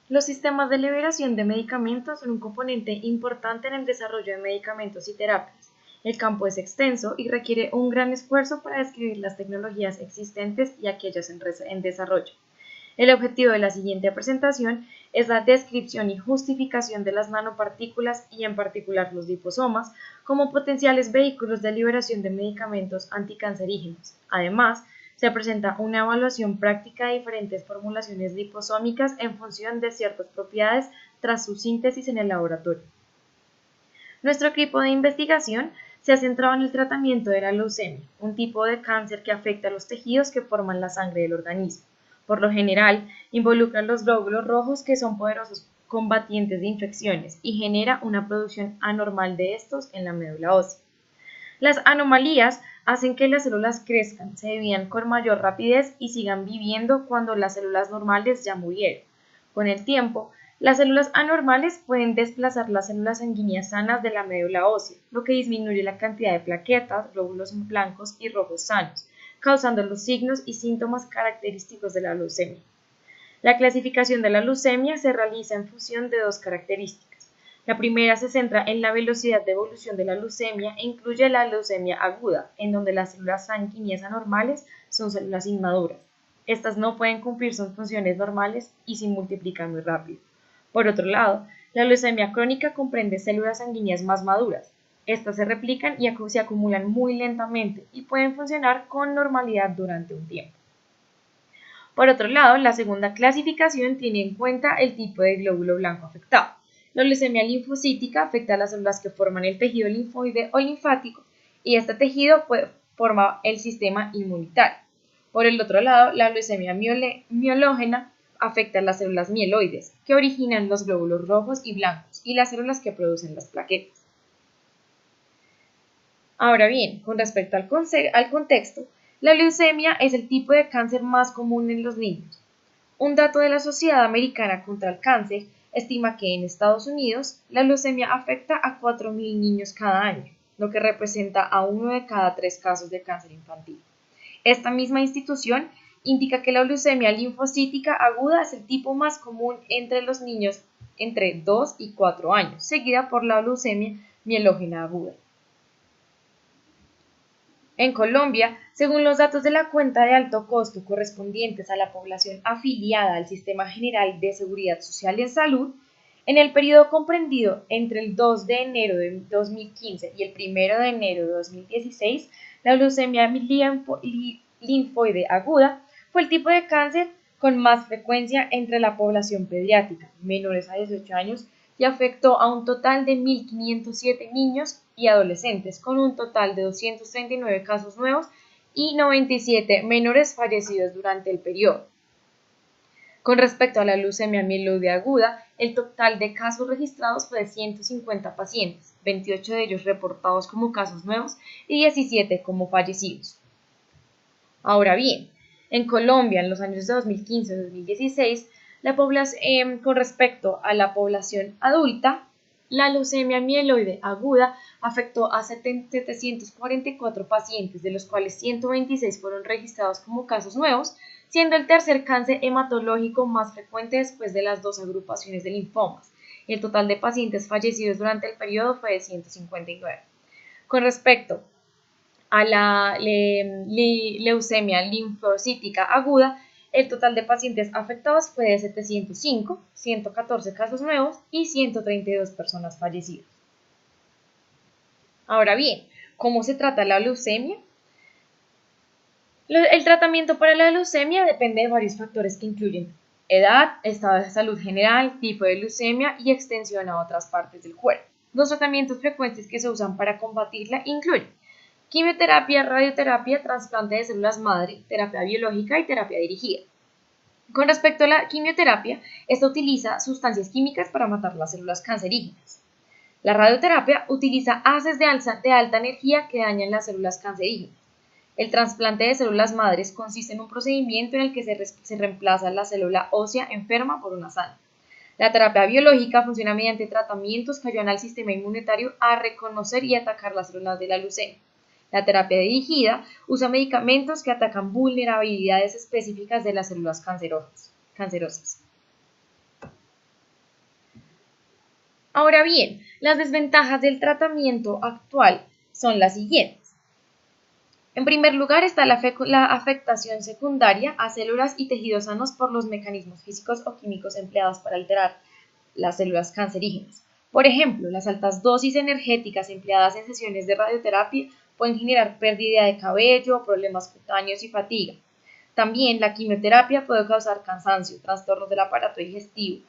Los sistemas de liberación de medicamentos son un componente importante en el desarrollo de medicamentos y terapias. El campo es extenso y requiere un gran esfuerzo para describir las tecnologías existentes y aquellas en desarrollo. El objetivo de la siguiente presentación es la descripción y justificación de las nanopartículas y en particular los liposomas como potenciales vehículos de liberación de medicamentos anticancerígenos. Además, se presenta una evaluación práctica de diferentes formulaciones liposómicas en función de ciertas propiedades tras su síntesis en el laboratorio. Nuestro equipo de investigación se ha centrado en el tratamiento de la leucemia, un tipo de cáncer que afecta a los tejidos que forman la sangre del organismo. Por lo general, involucra los glóbulos rojos que son poderosos combatientes de infecciones y genera una producción anormal de estos en la médula ósea. Las anomalías hacen que las células crezcan, se dividan con mayor rapidez y sigan viviendo cuando las células normales ya murieron. Con el tiempo, las células anormales pueden desplazar las células sanguíneas sanas de la médula ósea, lo que disminuye la cantidad de plaquetas, glóbulos blancos y rojos sanos, causando los signos y síntomas característicos de la leucemia. La clasificación de la leucemia se realiza en función de dos características. La primera se centra en la velocidad de evolución de la leucemia e incluye la leucemia aguda, en donde las células sanguíneas anormales son células inmaduras. Estas no pueden cumplir sus funciones normales y se multiplican muy rápido. Por otro lado, la leucemia crónica comprende células sanguíneas más maduras. Estas se replican y se acumulan muy lentamente y pueden funcionar con normalidad durante un tiempo. Por otro lado, la segunda clasificación tiene en cuenta el tipo de glóbulo blanco afectado. La leucemia linfocítica afecta a las células que forman el tejido linfoide o linfático y este tejido forma el sistema inmunitario. Por el otro lado, la leucemia mielógena afecta a las células mieloides, que originan los glóbulos rojos y blancos, y las células que producen las plaquetas. Ahora bien, con respecto al contexto, la leucemia es el tipo de cáncer más común en los niños. Un dato de la Sociedad Americana contra el Cáncer estima que en Estados Unidos la leucemia afecta a 4.000 niños cada año, lo que representa a 1 de cada 3 casos de cáncer infantil. Esta misma institución indica que la leucemia linfocítica aguda es el tipo más común entre los niños entre 2 y 4 años, seguida por la leucemia mielógena aguda. En Colombia, según los datos de la cuenta de alto costo correspondientes a la población afiliada al Sistema General de Seguridad Social en Salud, en el periodo comprendido entre el 2 de enero de 2015 y el 1 de enero de 2016, la leucemia linfoide aguda fue el tipo de cáncer con más frecuencia entre la población pediátrica, menores a 18 años, y afectó a un total de 1.507 niños y adolescentes, con un total de 239 casos nuevos y 97 menores fallecidos durante el periodo. Con respecto a la leucemia mieloide aguda, el total de casos registrados fue de 150 pacientes, 28 de ellos reportados como casos nuevos y 17 como fallecidos. Ahora bien, en Colombia, en los años de 2015 y 2016, con respecto a la población adulta, la leucemia mieloide aguda afectó a 744 pacientes, de los cuales 126 fueron registrados como casos nuevos, siendo el tercer cáncer hematológico más frecuente después de las dos agrupaciones de linfomas. El total de pacientes fallecidos durante el periodo fue de 159. Con respecto a la leucemia linfocítica aguda, el total de pacientes afectados fue de 705, 114 casos nuevos y 132 personas fallecidas. Ahora bien, ¿cómo se trata la leucemia? El tratamiento para la leucemia depende de varios factores que incluyen edad, estado de salud general, tipo de leucemia y extensión a otras partes del cuerpo. Los tratamientos frecuentes que se usan para combatirla incluyen quimioterapia, radioterapia, trasplante de células madre, terapia biológica y terapia dirigida. Con respecto a la quimioterapia, esta utiliza sustancias químicas para matar las células cancerígenas. La radioterapia utiliza haces de alta energía que dañan las células cancerígenas. El trasplante de células madres consiste en un procedimiento en el que se reemplaza la célula ósea enferma por una sana. La terapia biológica funciona mediante tratamientos que ayudan al sistema inmunitario a reconocer y atacar las células de la leucemia. La terapia dirigida usa medicamentos que atacan vulnerabilidades específicas de las células cancerosas. Ahora bien, las desventajas del tratamiento actual son las siguientes. En primer lugar está la afectación secundaria a células y tejidos sanos por los mecanismos físicos o químicos empleados para alterar las células cancerígenas. Por ejemplo, las altas dosis energéticas empleadas en sesiones de radioterapia pueden generar pérdida de cabello, problemas cutáneos y fatiga. También la quimioterapia puede causar cansancio, trastornos del aparato digestivo,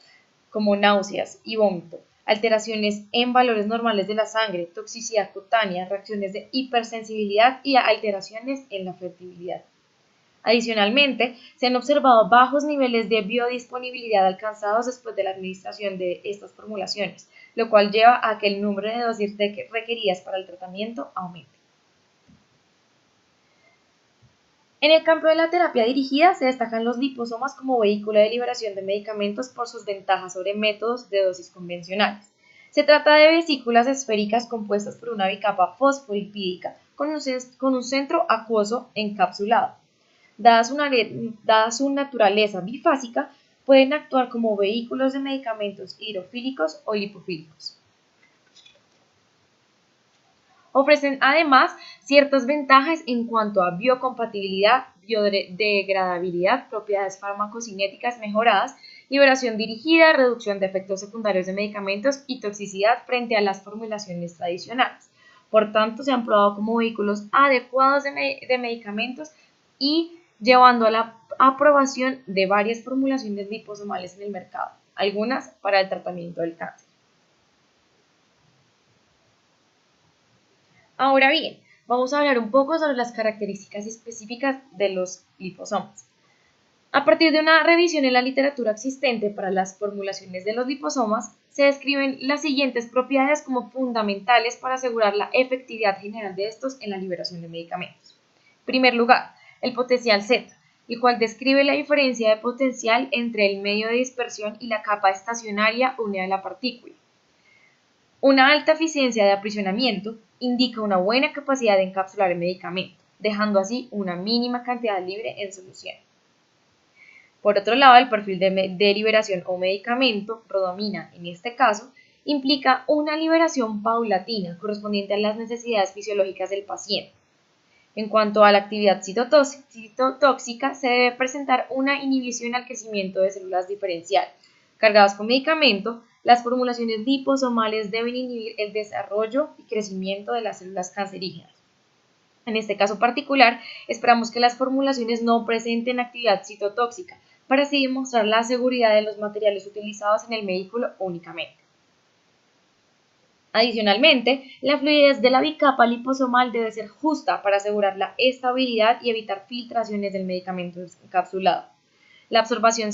como náuseas y vómito, alteraciones en valores normales de la sangre, toxicidad cutánea, reacciones de hipersensibilidad y alteraciones en la fertilidad. Adicionalmente, se han observado bajos niveles de biodisponibilidad alcanzados después de la administración de estas formulaciones, lo cual lleva a que el número de dosis requeridas para el tratamiento aumente. En el campo de la terapia dirigida se destacan los liposomas como vehículo de liberación de medicamentos por sus ventajas sobre métodos de dosis convencionales. Se trata de vesículas esféricas compuestas por una bicapa fosfolipídica con un centro acuoso encapsulado. Dada su naturaleza bifásica, pueden actuar como vehículos de medicamentos hidrofílicos o lipofílicos. Ofrecen además ciertas ventajas en cuanto a biocompatibilidad, biodegradabilidad, propiedades farmacocinéticas mejoradas, liberación dirigida, reducción de efectos secundarios de medicamentos y toxicidad frente a las formulaciones tradicionales. Por tanto, se han probado como vehículos adecuados de medicamentos y llevando a la aprobación de varias formulaciones liposomales en el mercado, algunas para el tratamiento del cáncer. Ahora bien, vamos a hablar un poco sobre las características específicas de los liposomas. A partir de una revisión en la literatura existente para las formulaciones de los liposomas, se describen las siguientes propiedades como fundamentales para asegurar la efectividad general de estos en la liberación de medicamentos. En primer lugar, el potencial Z, el cual describe la diferencia de potencial entre el medio de dispersión y la capa estacionaria unida a la partícula. Una alta eficiencia de aprisionamiento indica una buena capacidad de encapsular el medicamento, dejando así una mínima cantidad libre en solución. Por otro lado, el perfil de liberación o medicamento, rodomina en este caso, implica una liberación paulatina correspondiente a las necesidades fisiológicas del paciente. En cuanto a la actividad citotóxica, se debe presentar una inhibición al crecimiento de células diferencial. Cargadas con medicamento, las formulaciones liposomales deben inhibir el desarrollo y crecimiento de las células cancerígenas. En este caso particular, esperamos que las formulaciones no presenten actividad citotóxica, para así demostrar la seguridad de los materiales utilizados en el vehículo únicamente. Adicionalmente, la fluidez de la bicapa liposomal debe ser justa para asegurar la estabilidad y evitar filtraciones del medicamento encapsulado. La absorción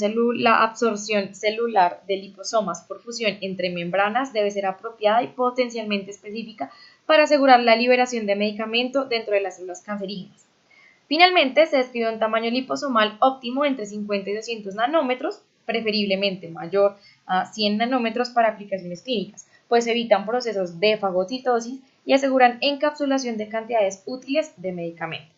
celular de liposomas por fusión entre membranas debe ser apropiada y potencialmente específica para asegurar la liberación de medicamento dentro de las células cancerígenas. Finalmente, se describe un tamaño liposomal óptimo entre 50 y 200 nanómetros, preferiblemente mayor a 100 nanómetros para aplicaciones clínicas, pues evitan procesos de fagocitosis y aseguran encapsulación de cantidades útiles de medicamento.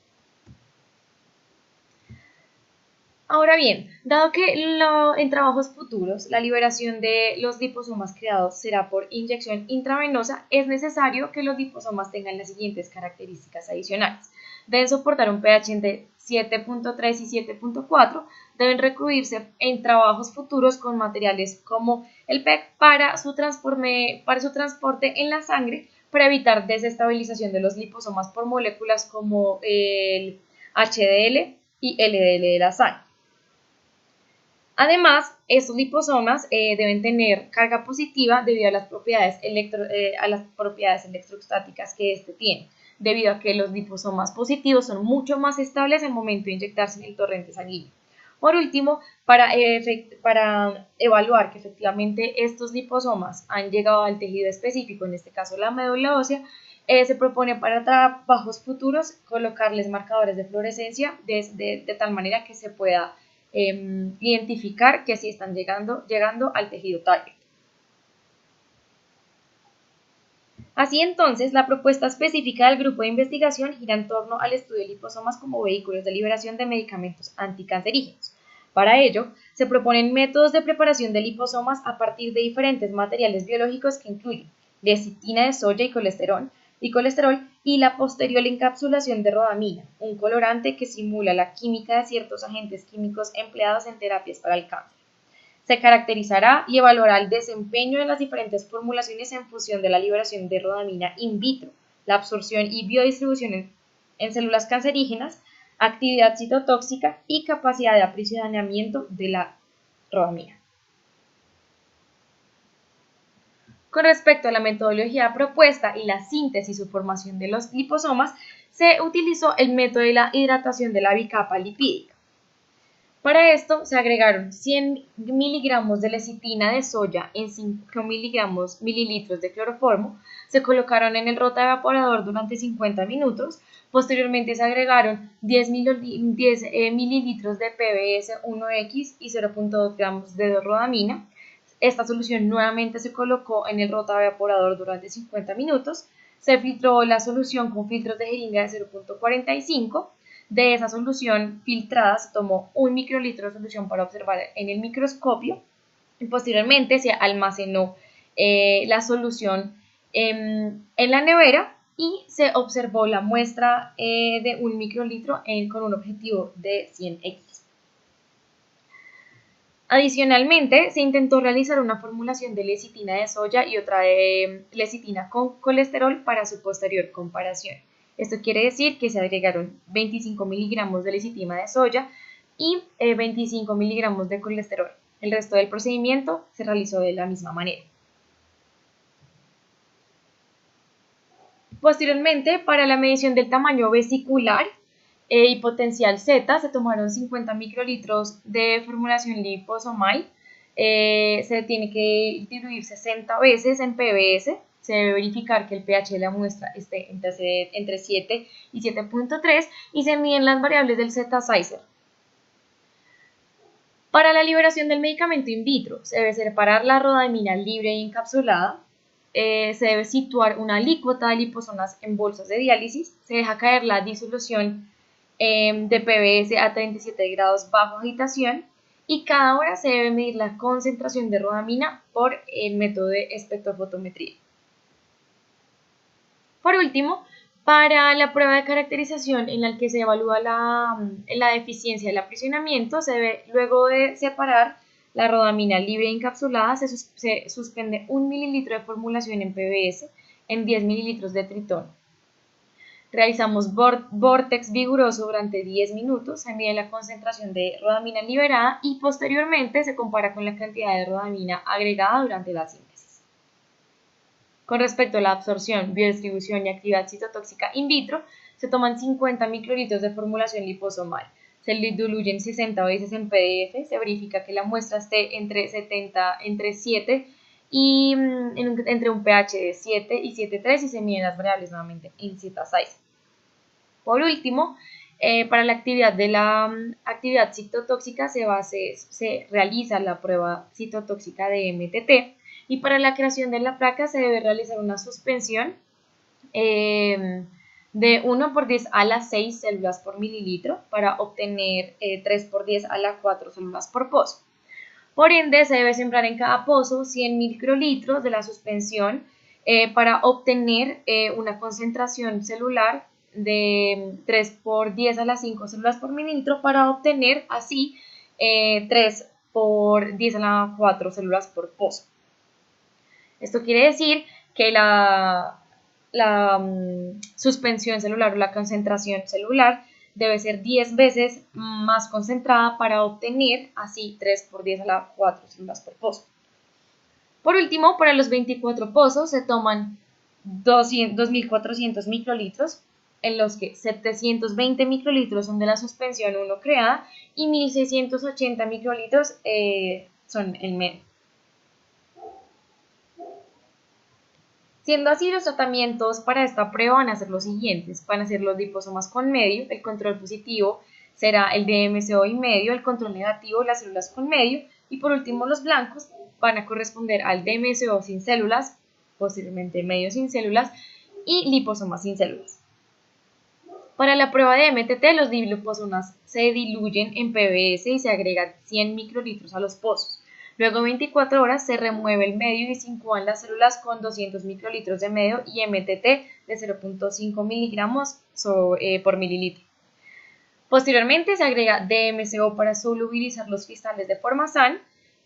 Ahora bien, dado que en trabajos futuros la liberación de los liposomas creados será por inyección intravenosa, es necesario que los liposomas tengan las siguientes características adicionales. Deben soportar un pH entre 7.3 y 7.4, deben recluirse en trabajos futuros con materiales como el PEG para su transporte en la sangre para evitar desestabilización de los liposomas por moléculas como el HDL y LDL de la sangre. Además, estos liposomas deben tener carga positiva debido a las propiedades electrostáticas que este tiene, debido a que los liposomas positivos son mucho más estables al momento de inyectarse en el torrente sanguíneo. Por último, para evaluar que efectivamente estos liposomas han llegado al tejido específico, en este caso la médula ósea, se propone para trabajos futuros colocarles marcadores de fluorescencia de tal manera que se pueda identificar que sí están llegando al tejido target. Así entonces, la propuesta específica del grupo de investigación gira en torno al estudio de liposomas como vehículos de liberación de medicamentos anticancerígenos. Para ello, se proponen métodos de preparación de liposomas a partir de diferentes materiales biológicos que incluyen lecitina de soya y colesterol y la posterior encapsulación de rodamina, un colorante que simula la química de ciertos agentes químicos empleados en terapias para el cáncer. Se caracterizará y evaluará el desempeño de las diferentes formulaciones en función de la liberación de rodamina in vitro, la absorción y biodistribución en células cancerígenas, actividad citotóxica y capacidad de aprisionamiento de la rodamina. Con respecto a la metodología propuesta y la síntesis o formación de los liposomas, se utilizó el método de la hidratación de la bicapa lipídica. Para esto se agregaron 100 miligramos de lecitina de soya en 5 mililitros de cloroformo, se colocaron en el rotaevaporador durante 50 minutos, posteriormente se agregaron 10 mililitros de PBS 1X y 0.2 gramos de rodamina. Esta solución nuevamente se colocó en el rotaevaporador durante 50 minutos, se filtró la solución con filtros de jeringa de 0.45. De esa solución filtrada se tomó 1 microlitro de solución para observar en el microscopio y posteriormente se almacenó la solución en la nevera y se observó la muestra de 1 microlitro con un objetivo de 100x. Adicionalmente, se intentó realizar una formulación de lecitina de soya y otra de lecitina con colesterol para su posterior comparación. Esto quiere decir que se agregaron 25 miligramos de lecitina de soya y 25 miligramos de colesterol. El resto del procedimiento se realizó de la misma manera. Posteriormente, para la medición del tamaño vesicular y potencial Z, se tomaron 50 microlitros de formulación liposomal. Se tiene que diluir 60 veces en PBS. Se debe verificar que el pH de la muestra esté entre 7 y 7.3 y se miden las variables del Z-Sizer. Para la liberación del medicamento in vitro, se debe separar la rodamina libre y encapsulada. Se debe situar una alícuota de liposomas en bolsas de diálisis. Se deja caer la disolución de PBS a 37 grados bajo agitación y cada hora se debe medir la concentración de rodamina por el método de espectrofotometría. Por último, para la prueba de caracterización en la que se evalúa la deficiencia del aprisionamiento, se debe, luego de separar la rodamina libre encapsulada, se suspende 1 mililitro de formulación en PBS en 10 mililitros de tritón. Realizamos vórtex vigoroso durante 10 minutos, se mide la concentración de rodamina liberada y posteriormente se compara con la cantidad de rodamina agregada durante la síntesis. Con respecto a la absorción, biodistribución y actividad citotóxica in vitro, se toman 50 microlitros de formulación liposomal, se diluyen 60 veces en PDF, se verifica que la muestra esté entre 7 y entre un pH de 7 y 7.3 y se miden las variables nuevamente en Z-Size. Por último, para la actividad de la actividad citotóxica se realiza la prueba citotóxica de MTT y para la creación de la placa se debe realizar una suspensión de 1 por 10 a la 6 células por mililitro para obtener 3 por 10 a la 4 células por pozo. Por ende, se debe sembrar en cada pozo 100 microlitros de la suspensión para obtener una concentración celular de 3 por 10 a las 5 células por mililitro para obtener así 3 por 10 a la 4 células por pozo. Esto quiere decir que la suspensión celular o la concentración celular debe ser 10 veces más concentrada para obtener así 3 por 10 a la 4 células por pozo. Por último, para los 24 pozos se toman 2.400 microlitros, en los que 720 microlitros son de la suspensión 1 creada y 1.680 microlitros son el medio. Siendo así, los tratamientos para esta prueba van a ser los siguientes. Van a ser los liposomas con medio, el control positivo será el DMSO y medio, el control negativo las células con medio y por último los blancos van a corresponder al DMSO sin células, posiblemente medio sin células y liposomas sin células. Para la prueba de MTT, los liposomas se diluyen en PBS y se agregan 100 microlitros a los pozos. Luego, 24 horas, se remueve el medio y se incuban las células con 200 microlitros de medio y MTT de 0.5 miligramos por mililitro. Posteriormente, se agrega DMCO para solubilizar los cristales de formazán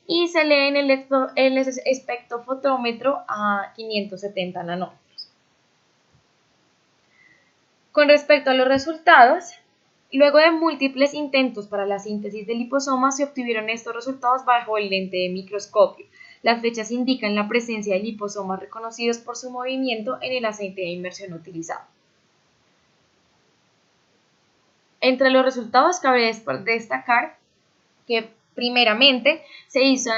y se lee en el espectrofotómetro a 570 nanómetros. Con respecto a los resultados, luego de múltiples intentos para la síntesis de liposomas, se obtuvieron estos resultados bajo el lente de microscopio. Las flechas indican la presencia de liposomas reconocidos por su movimiento en el aceite de inmersión utilizado. Entre los resultados cabe destacar que primeramente se hizo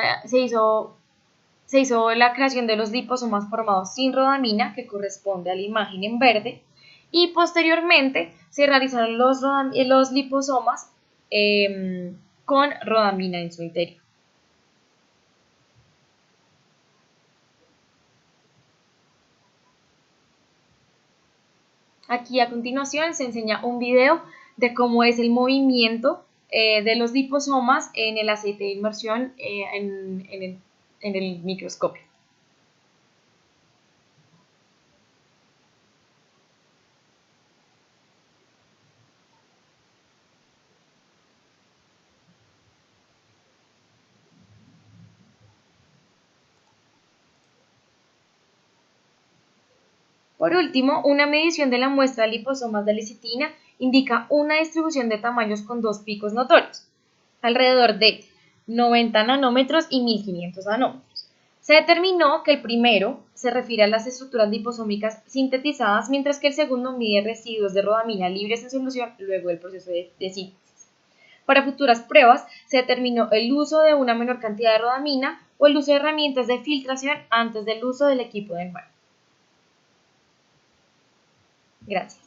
la creación de los liposomas formados sin rodamina, que corresponde a la imagen en verde, y posteriormente se realizaron los liposomas con rodamina en su interior. Aquí a continuación se enseña un video de cómo es el movimiento de los liposomas en el aceite de inmersión en el microscopio. Por último, una medición de la muestra de liposomas de lecitina indica una distribución de tamaños con dos picos notorios, alrededor de 90 nanómetros y 1500 nanómetros. Se determinó que el primero se refiere a las estructuras liposómicas sintetizadas, mientras que el segundo mide residuos de rodamina libres en solución luego del proceso de síntesis. Para futuras pruebas, se determinó el uso de una menor cantidad de rodamina o el uso de herramientas de filtración antes del uso del equipo de mano. Gracias.